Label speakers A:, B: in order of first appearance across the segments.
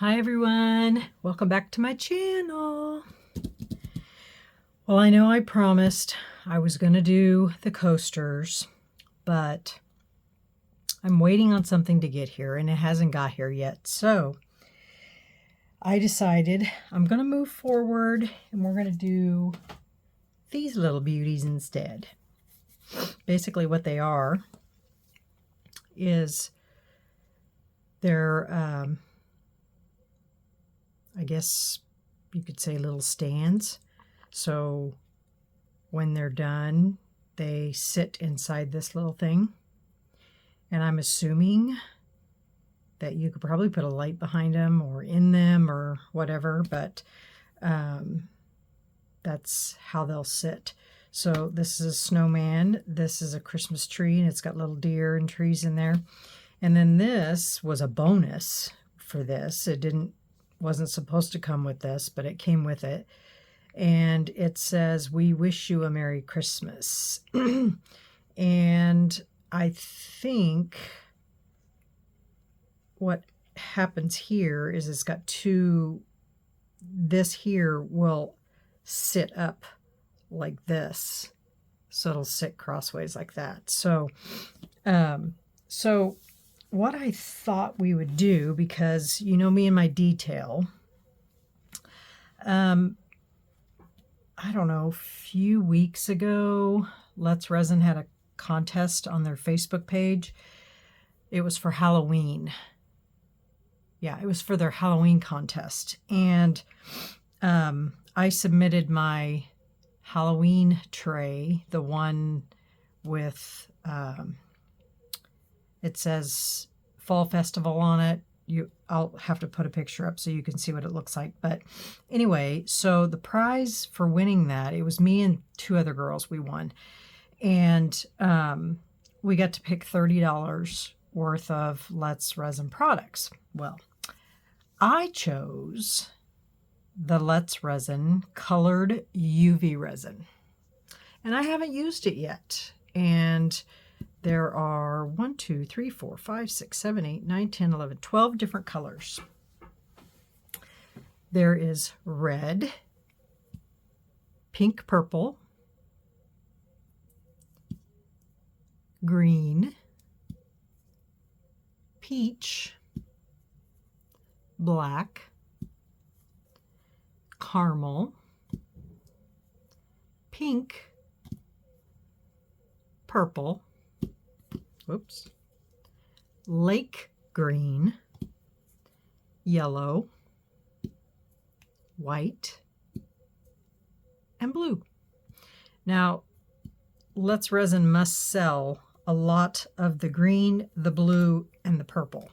A: Hi everyone, welcome back to my channel. Well, I know I promised I was going to do the coasters, but I'm waiting on something to get here and it hasn't got here yet. So I decided I'm going to move forward and we're going to do these little beauties instead. Basically what they are is they're I guess you could say little stands. So when they're done, they sit inside this little thing. And I'm assuming that you could probably put a light behind them or in them or whatever, but that's how they'll sit. So this is a snowman. This is a Christmas tree, and it's got little deer and trees in there. And then this was a bonus for this. It wasn't supposed to come with this, but it came with it. And it says, "We wish you a Merry Christmas." And I think what happens here is it's got this here will sit up like this. So it'll sit crossways like that. So what I thought we would do, because you know me and my detail, I don't know, a few weeks ago, Let's Resin had a contest on their Facebook page. It was for Halloween. Yeah, it was for their Halloween contest. And I submitted my Halloween tray, the one with, it says Fall Festival on it. I'll have to put a picture up so you can see what it looks like. But anyway, so the prize for winning that, it was me and two other girls, we won. And we got to pick $30 worth of Let's Resin products. Well, I chose the Let's Resin colored UV resin. And I haven't used it yet. And there are 1, 2, 3, 4, 5, 6, 7, 8, 9, 10, 11, 12 different colors. There is red, pink, purple, green, peach, black, caramel, pink, purple, lake green, yellow, white, and blue. Now, Let's Resin must sell a lot of the green, the blue, and the purple,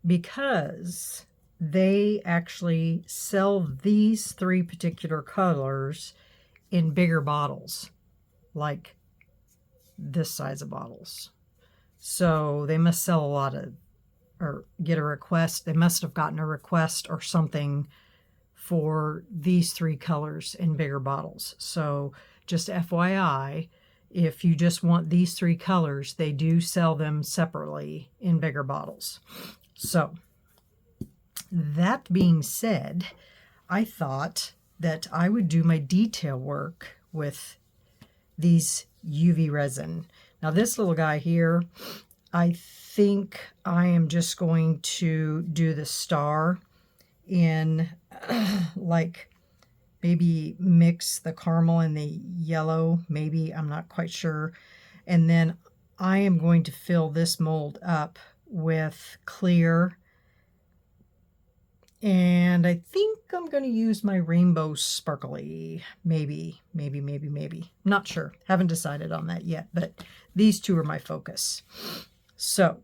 A: because they actually sell these three particular colors in bigger bottles, like this size of bottles. So they must sell a lot of, or get a request. They must have gotten a request or something for these three colors in bigger bottles. So just FYI, if you just want these three colors, they do sell them separately in bigger bottles. So that being said, I thought that I would do my detail work with these UV resin. Now this little guy here, I think I am just going to do the star in like maybe mix the caramel and the yellow, maybe, I'm not quite sure. And then I am going to fill this mold up with clear. And I think I'm going to use my rainbow sparkly, maybe. Not sure. Haven't decided on that yet, but these two are my focus. So,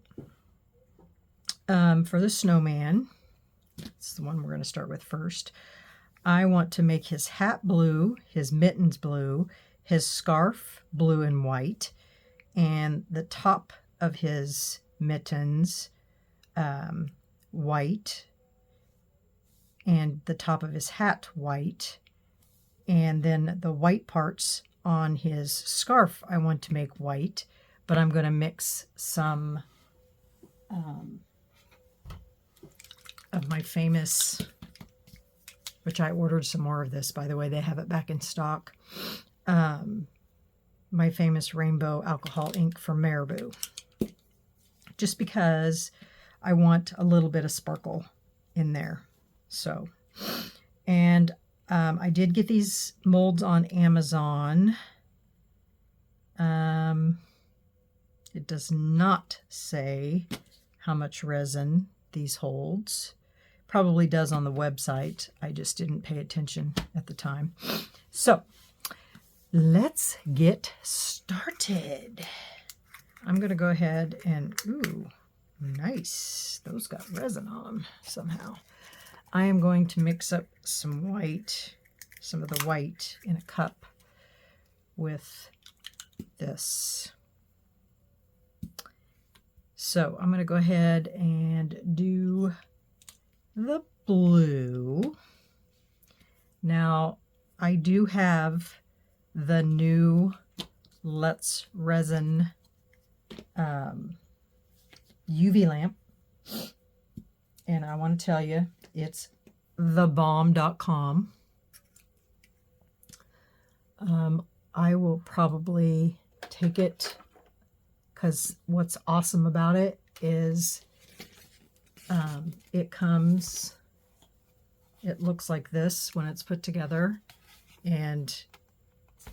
A: for the snowman, that's the one we're going to start with first. I want to make his hat blue, his mittens blue, his scarf blue and white, and the top of his mittens white, and the top of his hat white, and then the white parts on his scarf I want to make white, but I'm going to mix some of my famous, which I ordered some more of this, by the way, they have it back in stock, my famous rainbow alcohol ink from Marabou, just because I want a little bit of sparkle in there. So, and I did get these molds on Amazon. It does not say how much resin these holds. Probably does on the website. I just didn't pay attention at the time. So let's get started. I'm going to go ahead and, ooh, nice. Those got resin on them somehow. I am going to mix up some white, some of the white in a cup with this. So I'm going to go ahead and do the blue. Now, I do have the new Let's Resin UV lamp, and I want to tell you, it's thebomb.com. I will probably take it, because what's awesome about it is it looks like this when it's put together, and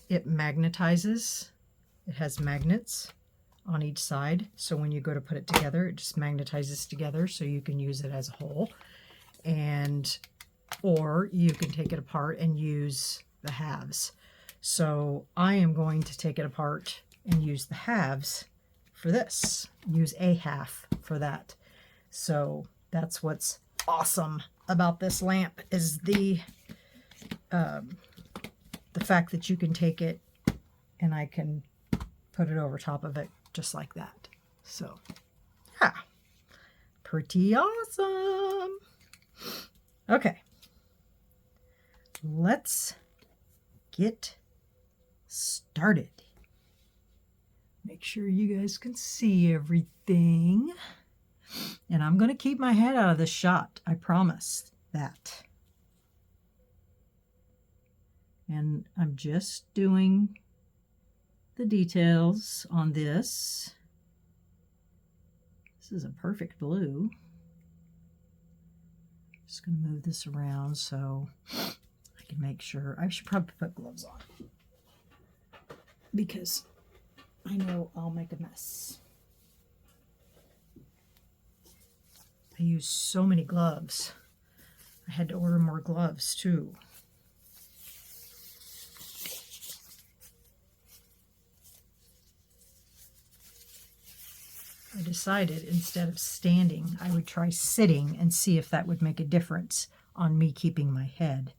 A: it magnetizes. It has magnets on each side, so when you go to put it together, it just magnetizes together, so you can use it as a whole, or you can take it apart and use the halves. So I am going to take it apart and use the halves for this, use a half for that. So that's what's awesome about this lamp, is the fact that you can take it and I can put it over top of it just like that. So yeah, pretty awesome. Okay, let's get started. Make sure you guys can see everything. And I'm going to keep my head out of the shot. I promise that. And I'm just doing the details on this. This is a perfect blue. Just going to move this around so I can make sure. I should probably put gloves on, because I know I'll make a mess. I use so many gloves. I had to order more gloves too. I decided instead of standing, I would try sitting and see if that would make a difference on me keeping my head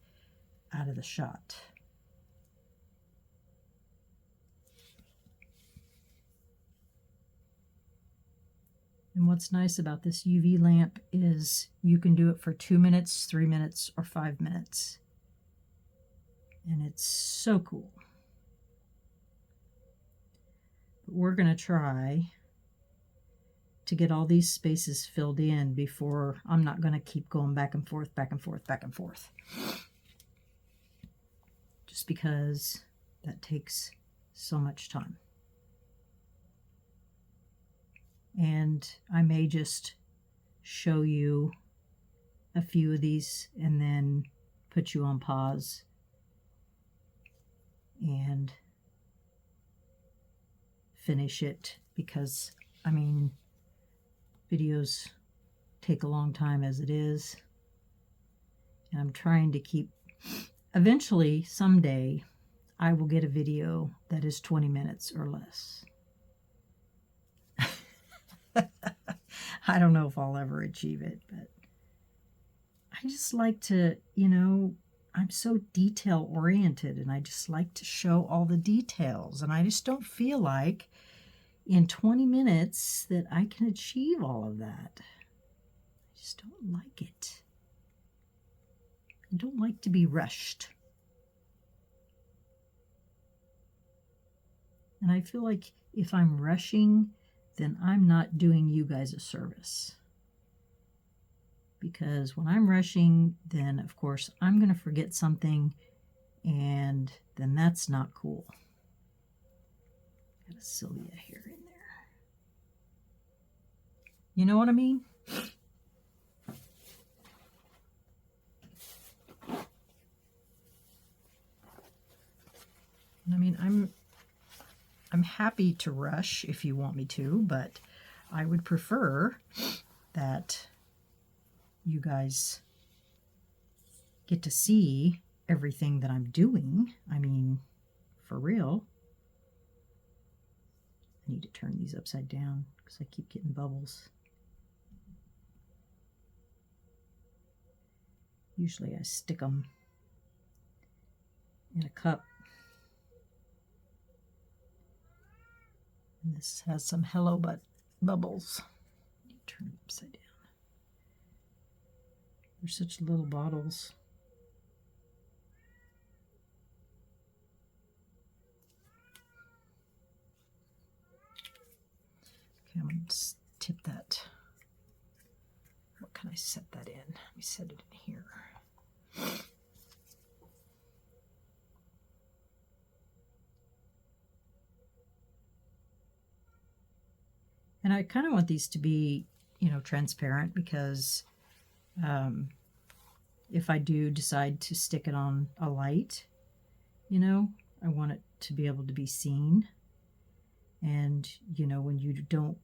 A: out of the shot. And what's nice about this UV lamp is you can do it for 2 minutes, 3 minutes, or 5 minutes. And it's so cool. But we're going to try to get all these spaces filled in before, I'm not going to keep going back and forth, back and forth, back and forth. Just because that takes so much time. And I may just show you a few of these and then put you on pause and finish it, because, I mean, videos take a long time as it is. And I'm trying to keep, eventually, someday, I will get a video that is 20 minutes or less. I don't know if I'll ever achieve it, but I just like to, you know, I'm so detail oriented, and I just like to show all the details, and I just don't feel like in 20 minutes that I can achieve all of that. I just don't like it. I don't like to be rushed. And I feel like if I'm rushing, then I'm not doing you guys a service. because when I'm rushing, then of course I'm going to forget something, and then that's not cool. Got a Sylvia hair in there. You know what I mean? I mean, I'm happy to rush if you want me to, but I would prefer that you guys get to see everything that I'm doing. I mean, for real. I need to turn these upside down because I keep getting bubbles. Usually I stick them in a cup. And this has some Hello But bubbles. I need to turn it upside down. They're such little bottles. Okay, I'm going to tip that. What can I set that in? Let me set it in here. And I kind of want these to be, you know, transparent, because if I do decide to stick it on a light, you know, I want it to be able to be seen. And, you know, when you don't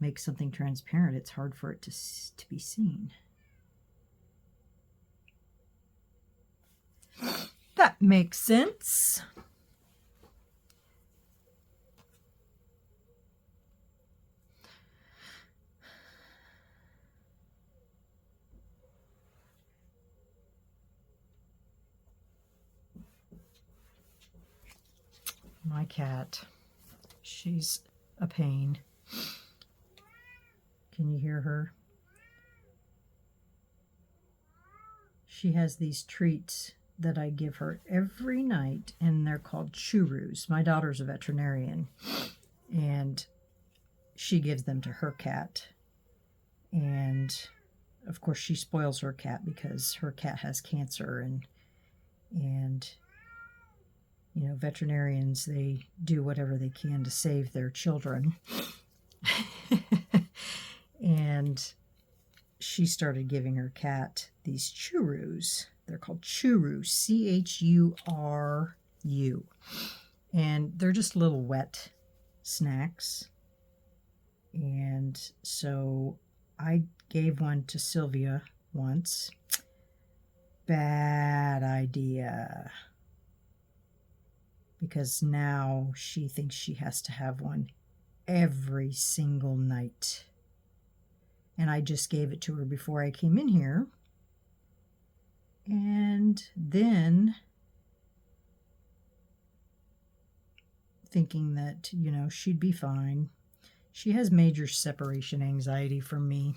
A: make something transparent, it's hard for it to be seen. That makes sense. My cat, she's a pain. Can you hear her? She has these treats that I give her every night, and they're called churros. My daughter's a veterinarian, and she gives them to her cat. And of course she spoils her cat because her cat has cancer, and you know, veterinarians, they do whatever they can to save their children. And she started giving her cat these churros. They're called churros, C-H-U-R-U. And they're just little wet snacks. And so I gave one to Sylvia once. Bad idea. Because now she thinks she has to have one every single night. And I just gave it to her before I came in here. And then, thinking that, you know, she'd be fine. She has major separation anxiety from me.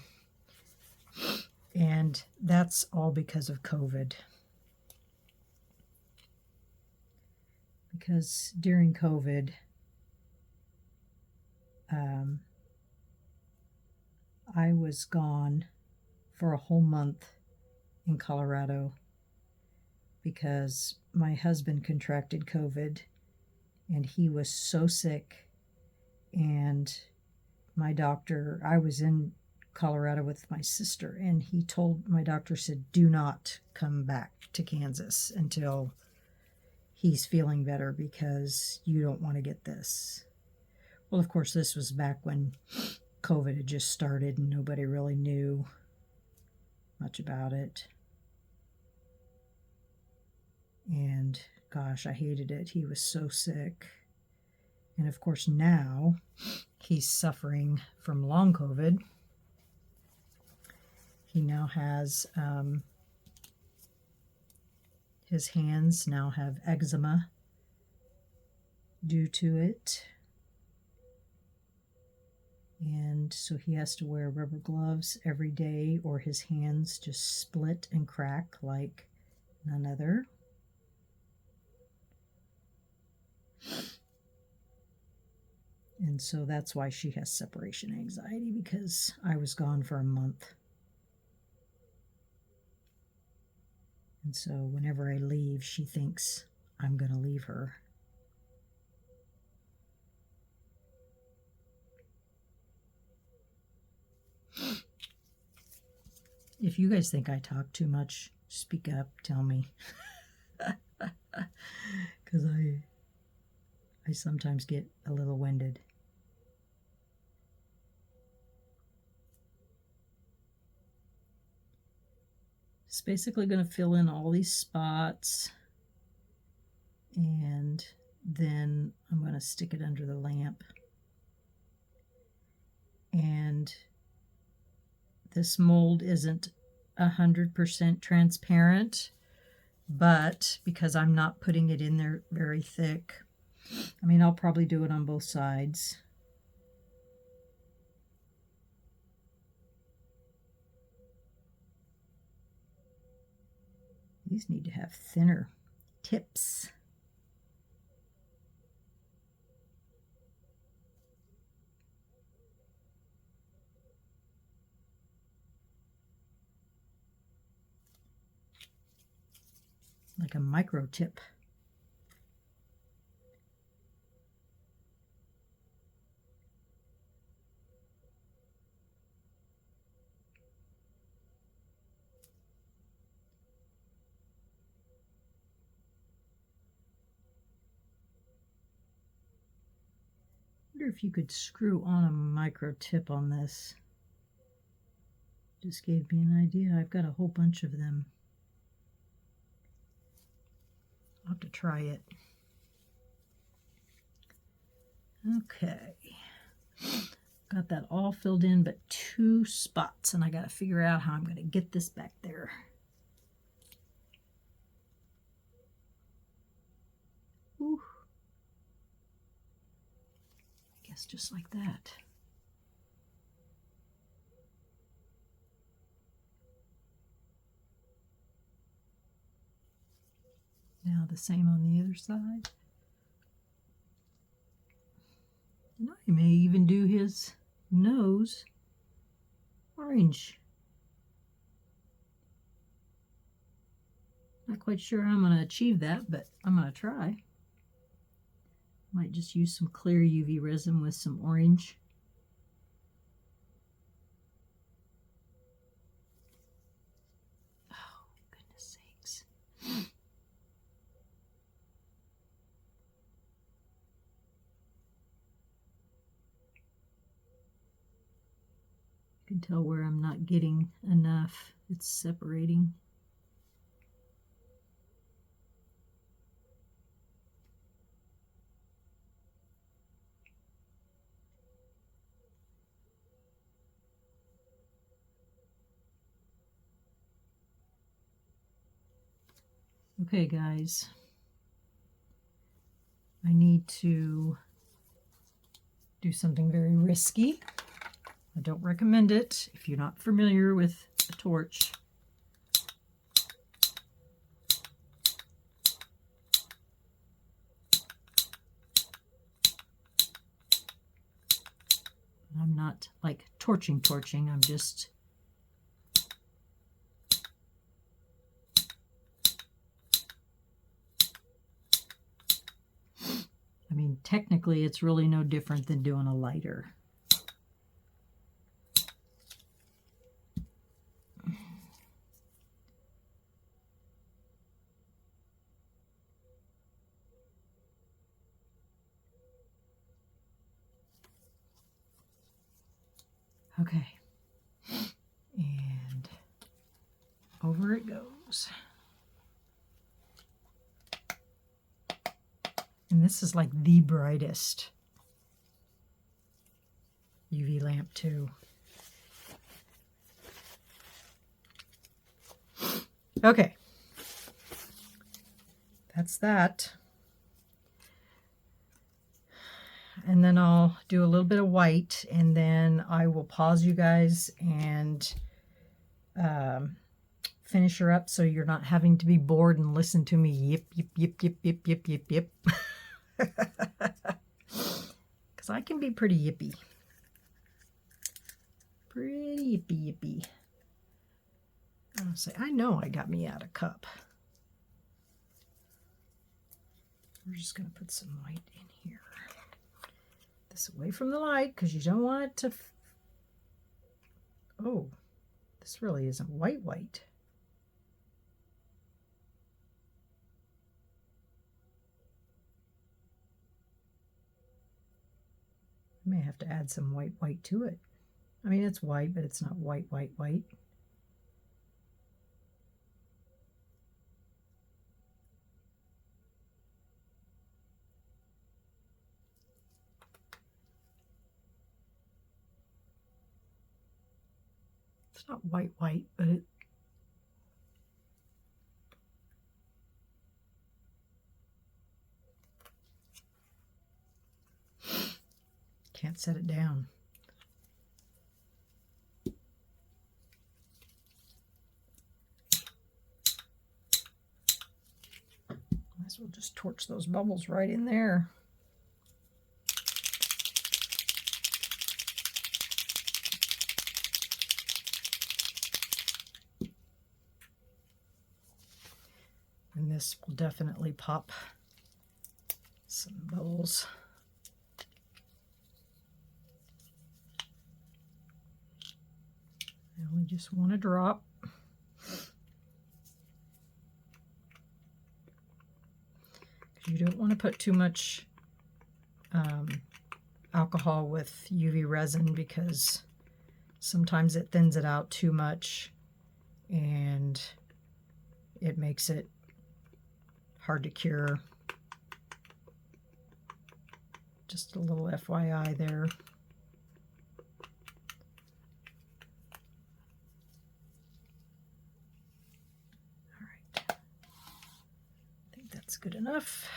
A: And that's all because of COVID. Because during COVID, I was gone for a whole month in Colorado because my husband contracted COVID, and he was so sick. And my doctor, I was in Colorado with my sister, and my doctor said, do not come back to Kansas until he's feeling better, because you don't want to get this. Well, of course, this was back when COVID had just started and nobody really knew much about it. And gosh, I hated it. He was so sick. And of course, now he's suffering from long COVID. He now has, his hands now have eczema due to it. And so he has to wear rubber gloves every day, or his hands just split and crack like none other. And so that's why she has separation anxiety, because I was gone for a month. And so whenever I leave, she thinks I'm going to leave her. If you guys think I talk too much, speak up, tell me. Because I sometimes get a little winded. Just basically going to fill in all these spots, and then I'm going to stick it under the lamp. And this mold isn't 100% transparent, but because I'm not putting it in there very thick, I mean, I'll probably do it on both sides. These need to have thinner tips. Like a micro tip. I wonder if you could screw on a micro tip on this. Just gave me an idea. I've got a whole bunch of them. I'll have to try it. Okay. Got that all filled in but 2 spots, and I got to figure out how I'm going to get this back there. Ooh. I guess just like that. Now the same on the other side. And I may even do his nose orange. Not quite sure how I'm going to achieve that, but I'm going to try. Might just use some clear UV resin with some orange. Oh, goodness sakes. You can tell where I'm not getting enough. It's separating. Okay, guys. I need to do something very risky. I don't recommend it if you're not familiar with a torch. I'm not like torching, I'm just I mean, technically it's really no different than doing a lighter. Okay, and over it goes. And this is like the brightest UV lamp too. Okay, that's that. And then I'll do a little bit of white, and then I will pause you guys and finish her up so you're not having to be bored and listen to me yip, yip, yip, yip, yip, yip, yip, yip. Because I can be pretty yippy. Pretty yippy, yippy. I'll say, I know I got me out a cup. We're just going to put some white in here. This away from the light because you don't want it to... Oh, this really isn't white. I may have to add some white to it. I mean, it's white, but it's not white. It's not white, but it... Can't set it down. Might as well just torch those bubbles right in there. And this will definitely pop some bubbles. I only just want a drop. You don't want to put too much alcohol with UV resin because sometimes it thins it out too much and it makes it hard to cure. Just a little FYI there. All right, I think that's good enough.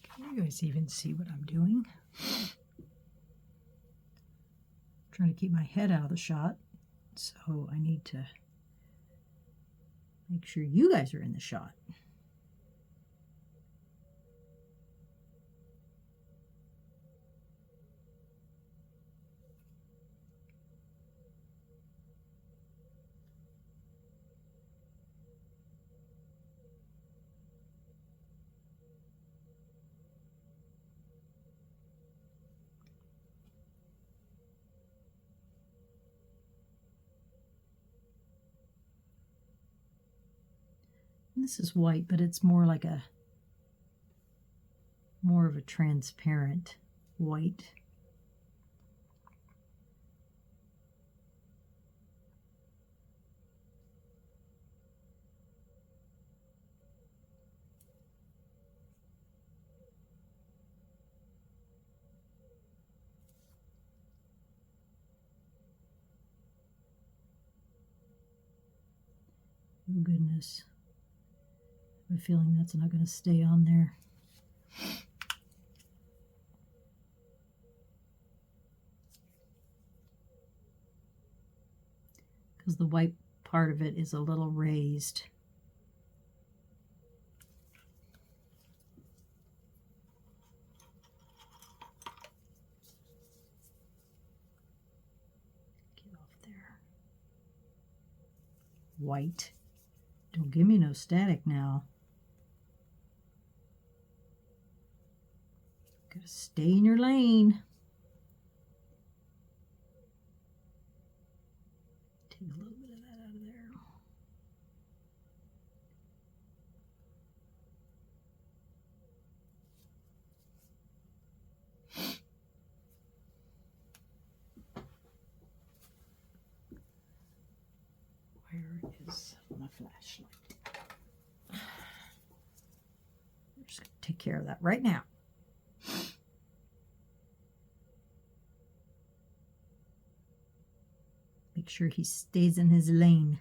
A: Can you guys even see what I'm doing? I'm trying to keep my head out of the shot, so I need to make sure you guys are in the shot. This is white, but it's more like more of a transparent white. Oh goodness. I have a feeling that's not going to stay on there. Because the white part of it is a little raised. Get off there. White. Don't give me no static now. Gotta stay in your lane. Take a little bit of that out of there. Where is my flashlight? I'm just gonna take care of that right now. Make sure he stays in his lane.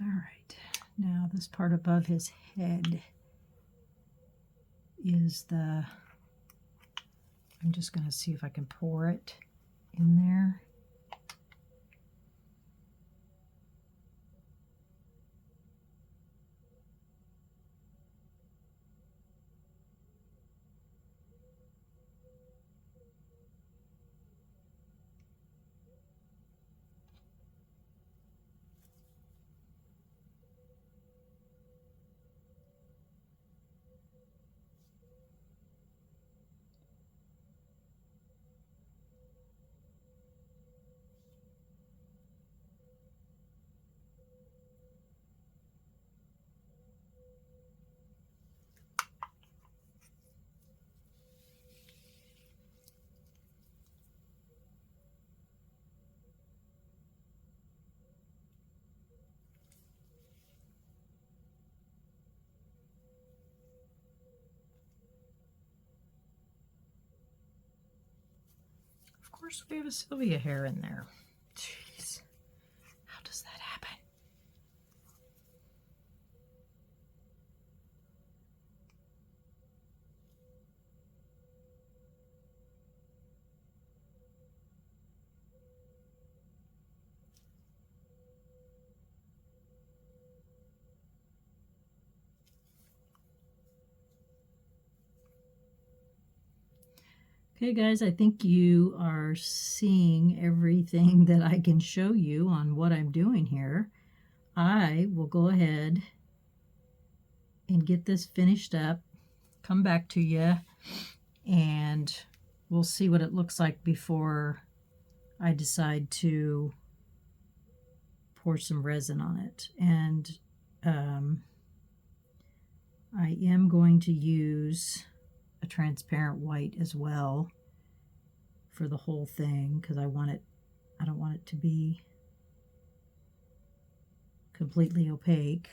A: All right, now this part above his head is the, I'm just going to see if I can pour it in there. Of course, we have a Sylvia hair in there. Jeez, how does that happen? Okay, guys, I think you are seeing everything that I can show you on what I'm doing here. I will go ahead and get this finished up, come back to you, and we'll see what it looks like before I decide to pour some resin on it. And I am going to use a transparent white as well for the whole thing, because I don't want it to be completely opaque.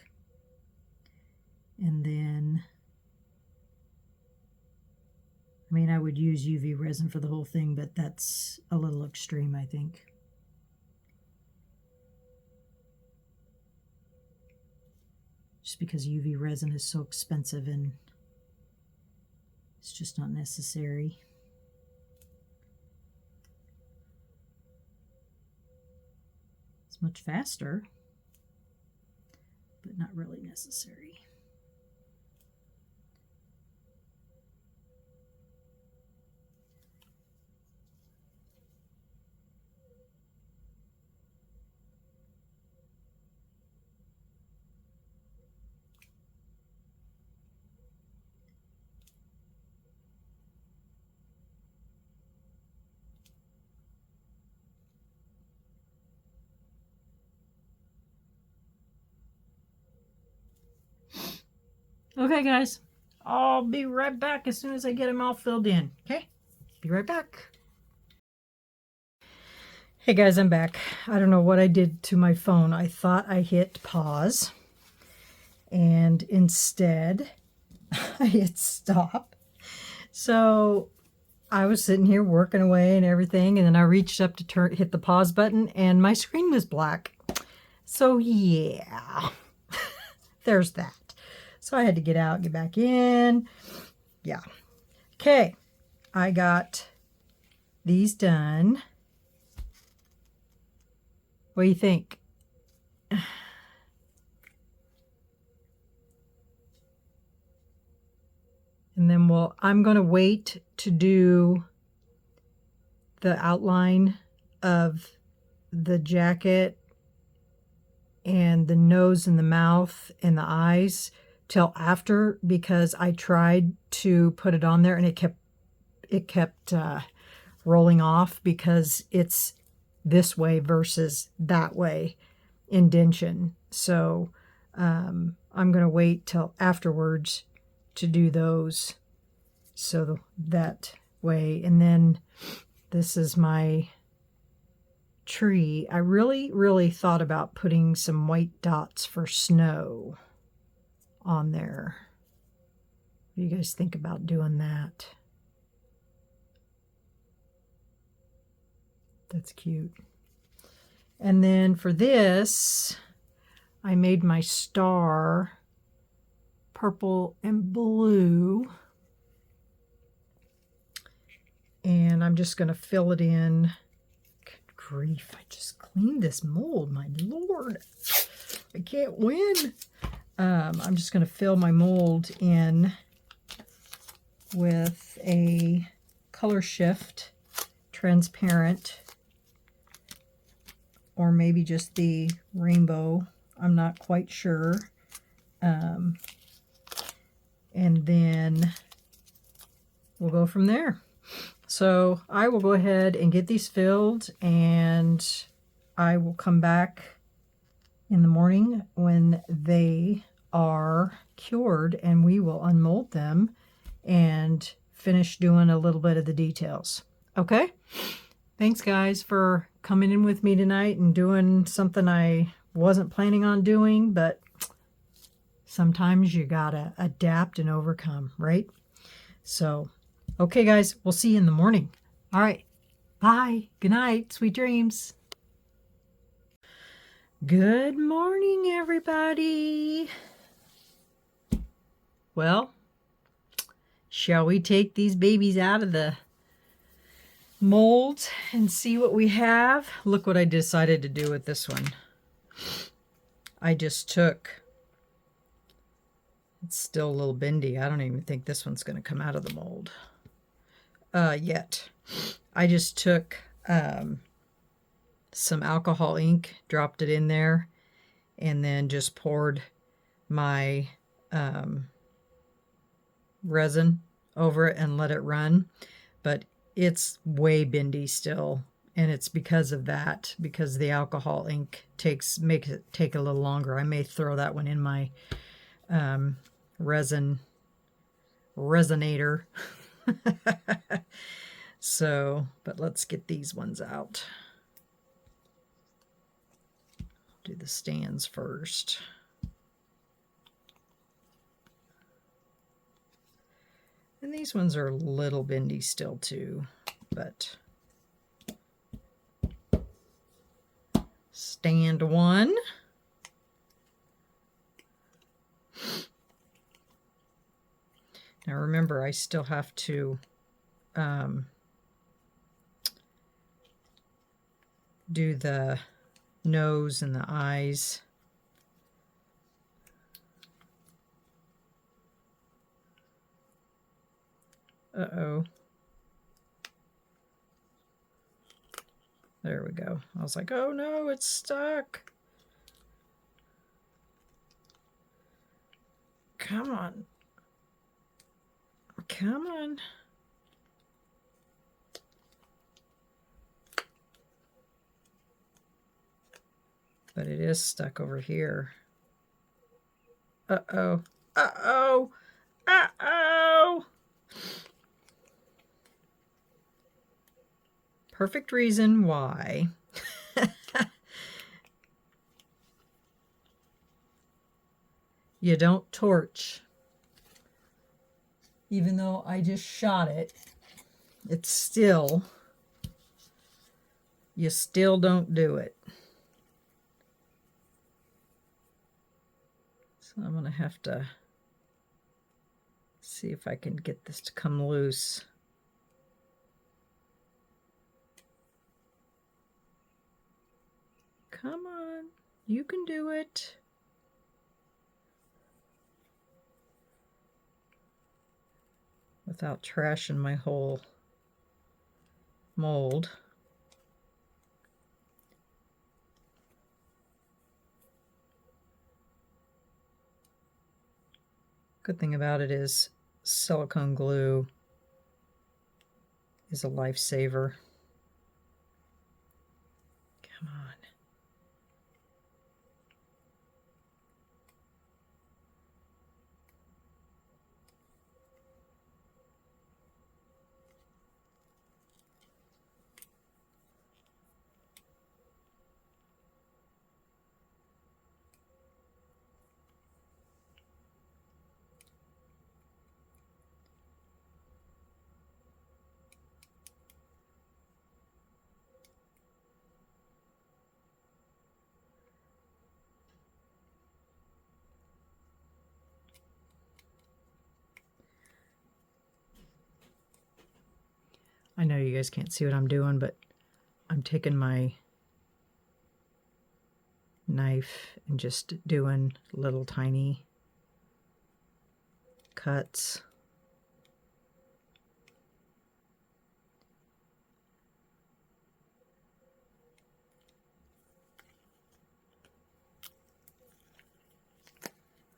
A: And then, I mean, I would use UV resin for the whole thing, but that's a little extreme, I think. Just because UV resin is so expensive and it's just not necessary. It's much faster, but not really necessary. Okay, guys, I'll be right back as soon as I get them all filled in. Okay, be right back. Hey guys, I'm back. I don't know what I did to my phone. I thought I hit pause, and instead I hit stop. So I was sitting here working away and everything, and then I reached up to hit the pause button, and my screen was black. So yeah, there's that. So I had to get out, get back in. Yeah. Okay, I got these done. What do you think? And then I'm going to wait to do the outline of the jacket and the nose and the mouth and the eyes till after, because I tried to put it on there and it kept rolling off because it's this way versus that way indentation. So I'm going to wait till afterwards to do those, so that way. And then this is my tree. I really thought about putting some white dots for snow on there. What do you guys think about doing that? That's cute. And then for this, I made my star purple and blue. And I'm just going to fill it in. Good grief, I just cleaned this mold, my Lord. I can't win. I'm just going to fill my mold in with a color shift transparent, or maybe just the rainbow. I'm not quite sure. And then we'll go from there. So I will go ahead and get these filled, and I will come back in the morning when they are cured, and we will unmold them and finish doing a little bit of the details. Okay? Thanks, guys, for coming in with me tonight and doing something I wasn't planning on doing, but sometimes you gotta adapt and overcome, right? So, okay, guys, we'll see you in the morning. All right. Bye. Good night. Sweet dreams. Good morning, everybody. Well, shall we take these babies out of the mold and see what we have? Look what I decided to do with this one. I just took, it's still a little bendy. I don't even think this one's going to come out of the mold yet. I just took some alcohol ink, dropped it in there, and then just poured my resin over it and let it run. But it's way bendy still, and it's because of that, because the alcohol ink makes it take a little longer. I may throw that one in my resinator. So, but let's get these ones out. Do the stands first. And these ones are a little bendy still too, but stand one. Now remember, I still have to do the nose and the eyes. Uh-oh. There we go. I was like, oh no, it's stuck. Come on. Come on. But it is stuck over here. Uh-oh. Uh-oh. Uh-oh. Perfect reason why. You don't torch. Even though I just shot it, it's still, you still don't do it. So I'm going to have to see if I can get this to come loose. Come on, you can do it. Without trashing my whole mold. Good thing about it is silicone glue is a lifesaver. Come on. know you guys can't see what I'm doing, but I'm taking my knife and just doing little tiny cuts.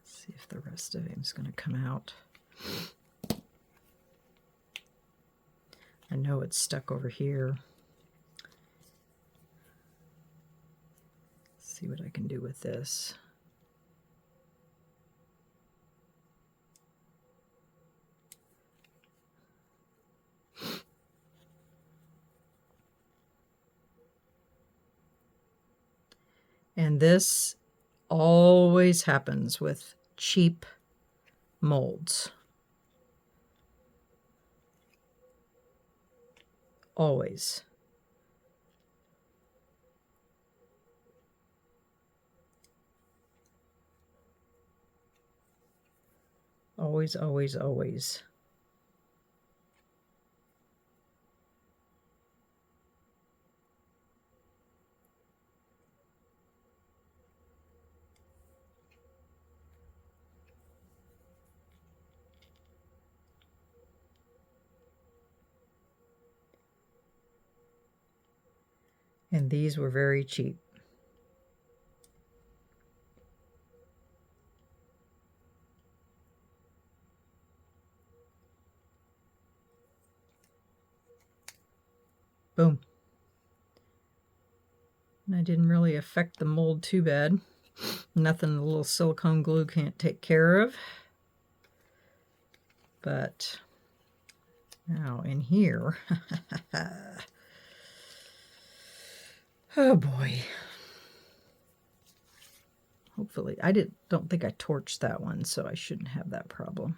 A: See if the rest of him is going to come out. I know it's stuck over here. Let's see what I can do with this. And this always happens with cheap molds. Always. Always, always, always. And these were very cheap. Boom. And I didn't really affect the mold too bad. Nothing a little silicone glue can't take care of. But now in here, oh boy. Hopefully, don't think I torched that one, so I shouldn't have that problem.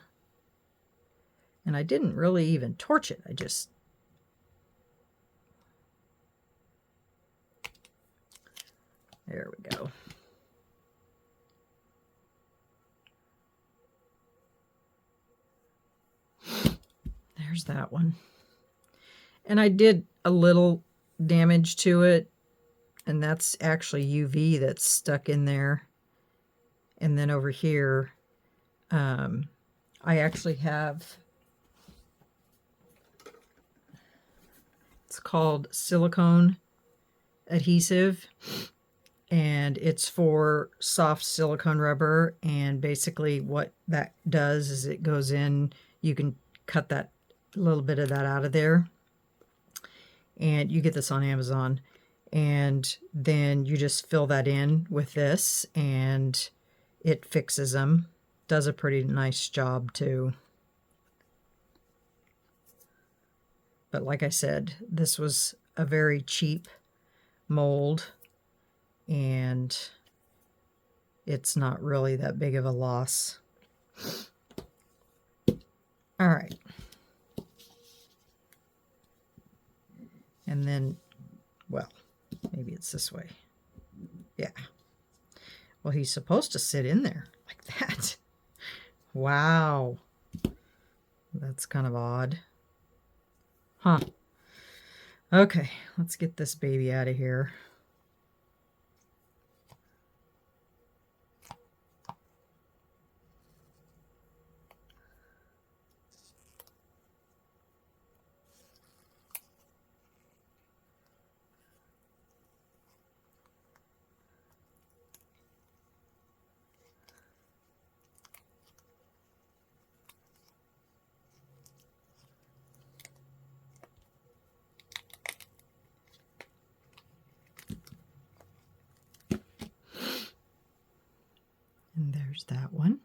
A: And I didn't really even torch it. I just there we go. There's that one. And I did a little damage to it, and that's actually UV that's stuck in there. And then over here, I actually have, it's called Silicone adhesive, and it's for soft silicone rubber. And basically what that does is it goes in, you can cut that little bit of that out of there, and you get this on Amazon, and then you just fill that in with this and it fixes them. Does a pretty nice job too. But like I said, this was a very cheap mold, and it's not really that big of a loss. All right. And then, well, maybe it's this way. Yeah. Well, he's supposed to sit in there like that. Wow. That's kind of odd. Huh. Okay, let's get this baby out of here. And there's that one.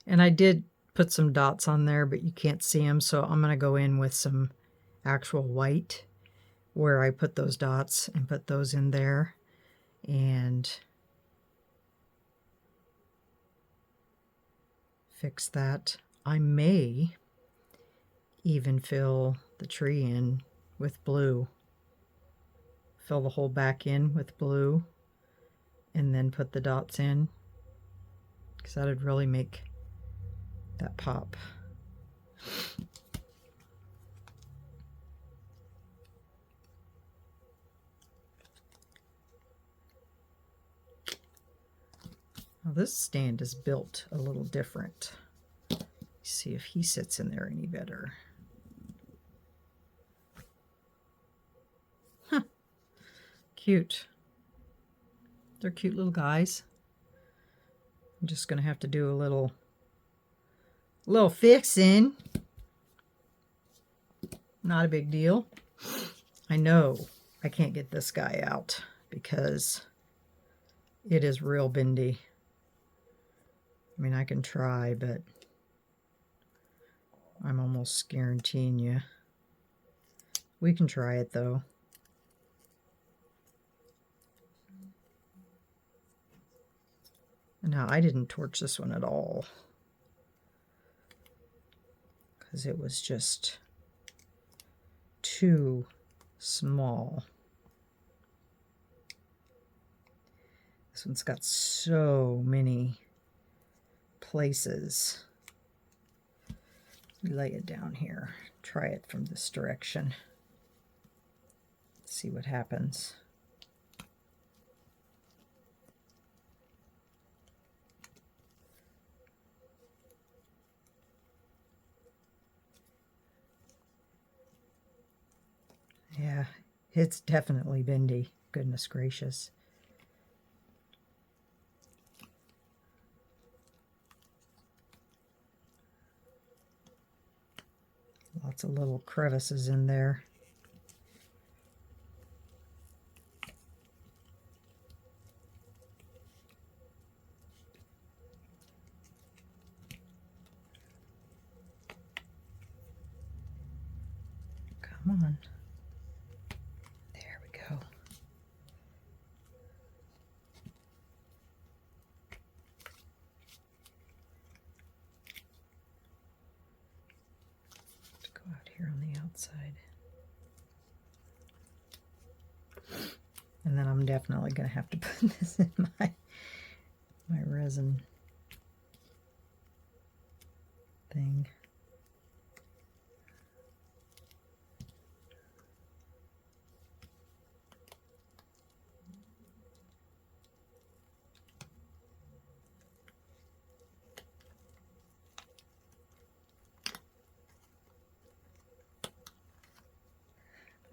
A: And I did put some dots on there, but you can't see them, so I'm going to go in with some actual white where I put those dots and put those in there. And fix that. I may even fill the tree in with blue. Fill the whole back in with blue and then put the dots in, because that would really make that pop. Now this stand is built a little different. Let's see if he sits in there any better. Huh. Cute. They're cute little guys. I'm just going to have to do a little fixing. Not a big deal. I know I can't get this guy out because it is real bendy. I mean, I can try, but I'm almost guaranteeing you. We can try it though. Now, I didn't torch this one at all because it was just too small. This one's got so many places. Lay it down here. Try it from this direction. See what happens. Yeah, it's definitely bendy. Goodness gracious. Lots of little crevices in there. Come on. There we go. Let's go out here on the outside. And then I'm definitely going to have to put this in my resin thing.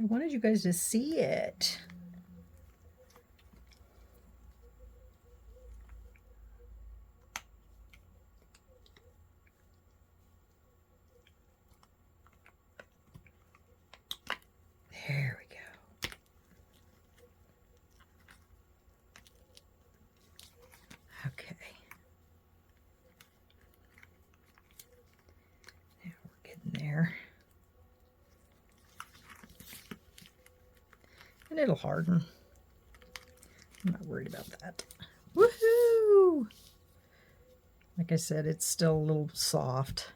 A: I wanted you guys to see it. There we go. Okay. Now we're getting there. And it'll harden. I'm not worried about that. Woohoo! Like I said, it's still a little soft.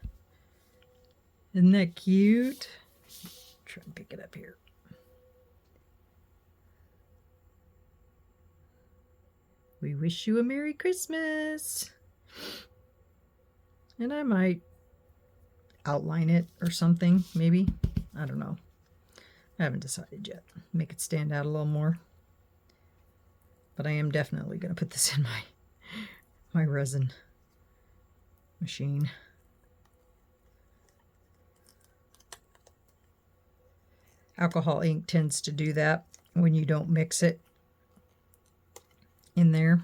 A: Isn't that cute? Try and pick it up here. We wish you a Merry Christmas. And I might outline it or something, maybe. I don't know. I haven't decided yet. Make it stand out a little more. But I am definitely going to put this in my resin machine. Alcohol ink tends to do that when you don't mix it in there.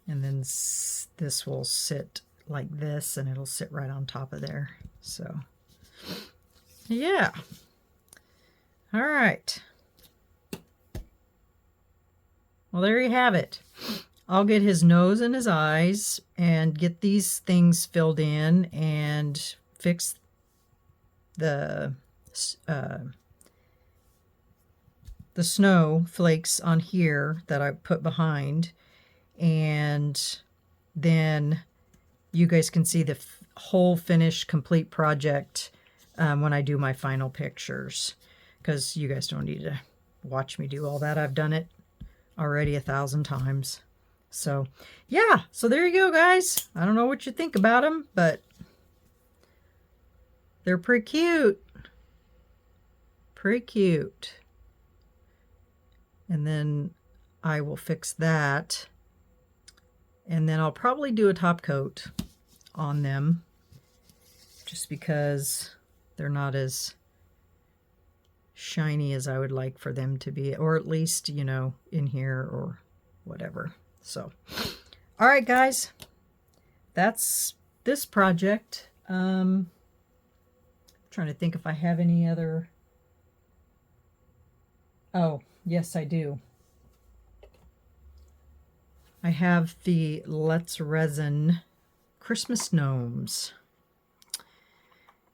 A: And then this will sit like this, and it'll sit right on top of there. So, yeah. All right. Well, there you have it. I'll get his nose and his eyes and get these things filled in and fix the snow flakes on here that I put behind, and then you guys can see the whole finished complete project when I do my final pictures, because you guys don't need to watch me do all that. I've done it already 1,000 times. So yeah, so there you go, guys. I don't know what you think about them, but they're pretty cute. Pretty cute. And then I will fix that. And then I'll probably do a top coat on them, just because they're not as shiny as I would like for them to be, or at least, you know, in here or whatever. So, all right, guys, that's this project. Trying to think if I have any other. Oh, yes, I do. I have the Let's Resin Christmas gnomes.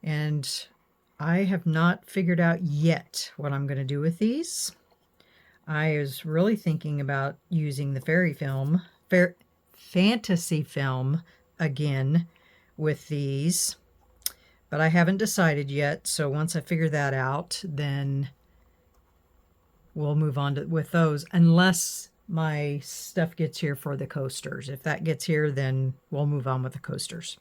A: And I have not figured out yet what I'm going to do with these. I was really thinking about using the fantasy film again with these, but I haven't decided yet. So once I figure that out, then we'll move on with those, unless my stuff gets here for the coasters. If that gets here, then we'll move on with the coasters.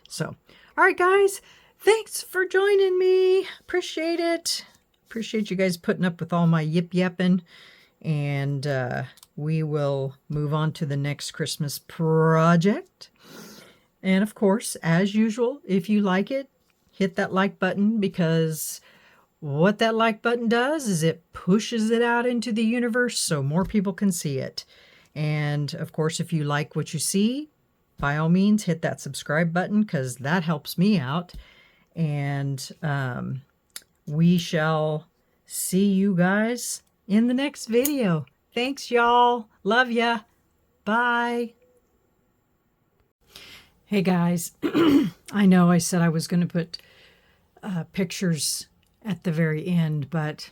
A: So, all right, guys, thanks for joining me. Appreciate it. Appreciate you guys putting up with all my yip-yapping. And we will move on to the next Christmas project. And of course, as usual, if you like it, hit that like button, because what that like button does is it pushes it out into the universe so more people can see it. And of course, if you like what you see, by all means, hit that subscribe button, because that helps me out. And we shall see you guys in the next video. Thanks, y'all. Love ya. Bye. Hey, guys. I know I said I was going to put pictures at the very end, but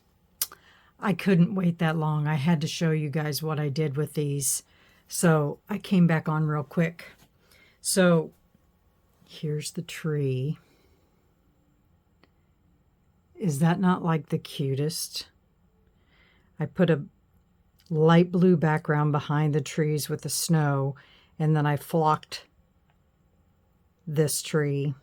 A: I couldn't wait that long. I had to show you guys what I did with these. So I came back on real quick. So here's the tree. Is that not like the cutest? I put a light blue background behind the trees with the snow, and then I flocked this tree.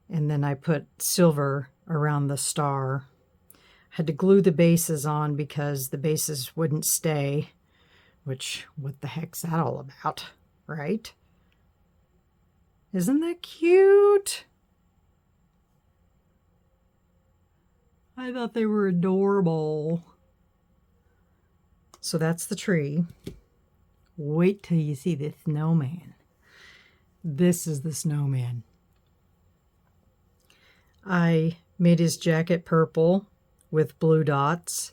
A: And then I put silver around the star. I had to glue the bases on because the bases wouldn't stay, which, what the heck's that all about, right? Isn't that cute? I thought they were adorable. So that's the tree. Wait till you see the snowman. This is the snowman. I made his jacket purple with blue dots,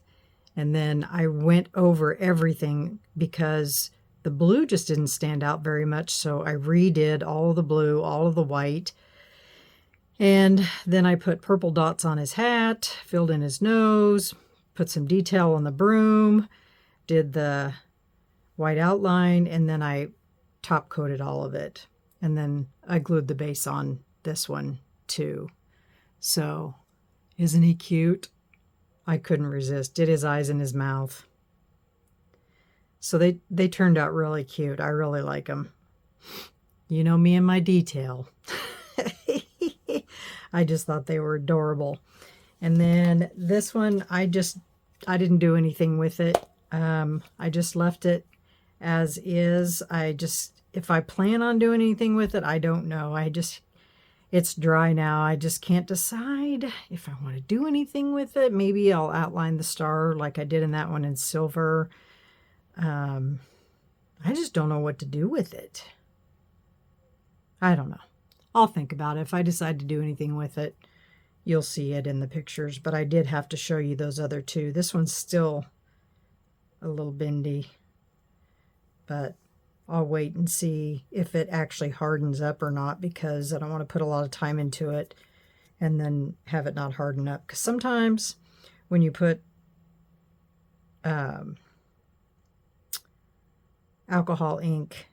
A: and then I went over everything because the blue just didn't stand out very much, so I redid all of the blue, all of the white, and then I put purple dots on his hat, filled in his nose, put some detail on the broom, did the white outline, and then I top coated all of it, and then I glued the base on this one too. So, isn't he cute? I couldn't resist. Did his eyes and his mouth. So they turned out really cute. I really like them. You know me and my detail. I just thought they were adorable. And then this one, I didn't do anything with it. I just left it as is. If I plan on doing anything with it, I don't know. It's dry now. I just can't decide if I want to do anything with it. Maybe I'll outline the star like I did in that one in silver. I just don't know what to do with it. I don't know. I'll think about it. If I decide to do anything with it, you'll see it in the pictures. But I did have to show you those other two. This one's still a little bendy, but I'll wait and see if it actually hardens up or not, because I don't want to put a lot of time into it and then have it not harden up. Because sometimes when you put alcohol ink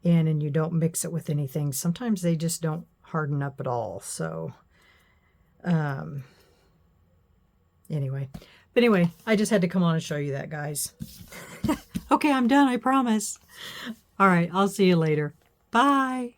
A: in and you don't mix it with anything, sometimes they just don't harden up at all. So anyway, But anyway, I just had to come on and show you that, guys. Okay, I'm done, I promise. All right, I'll see you later. Bye.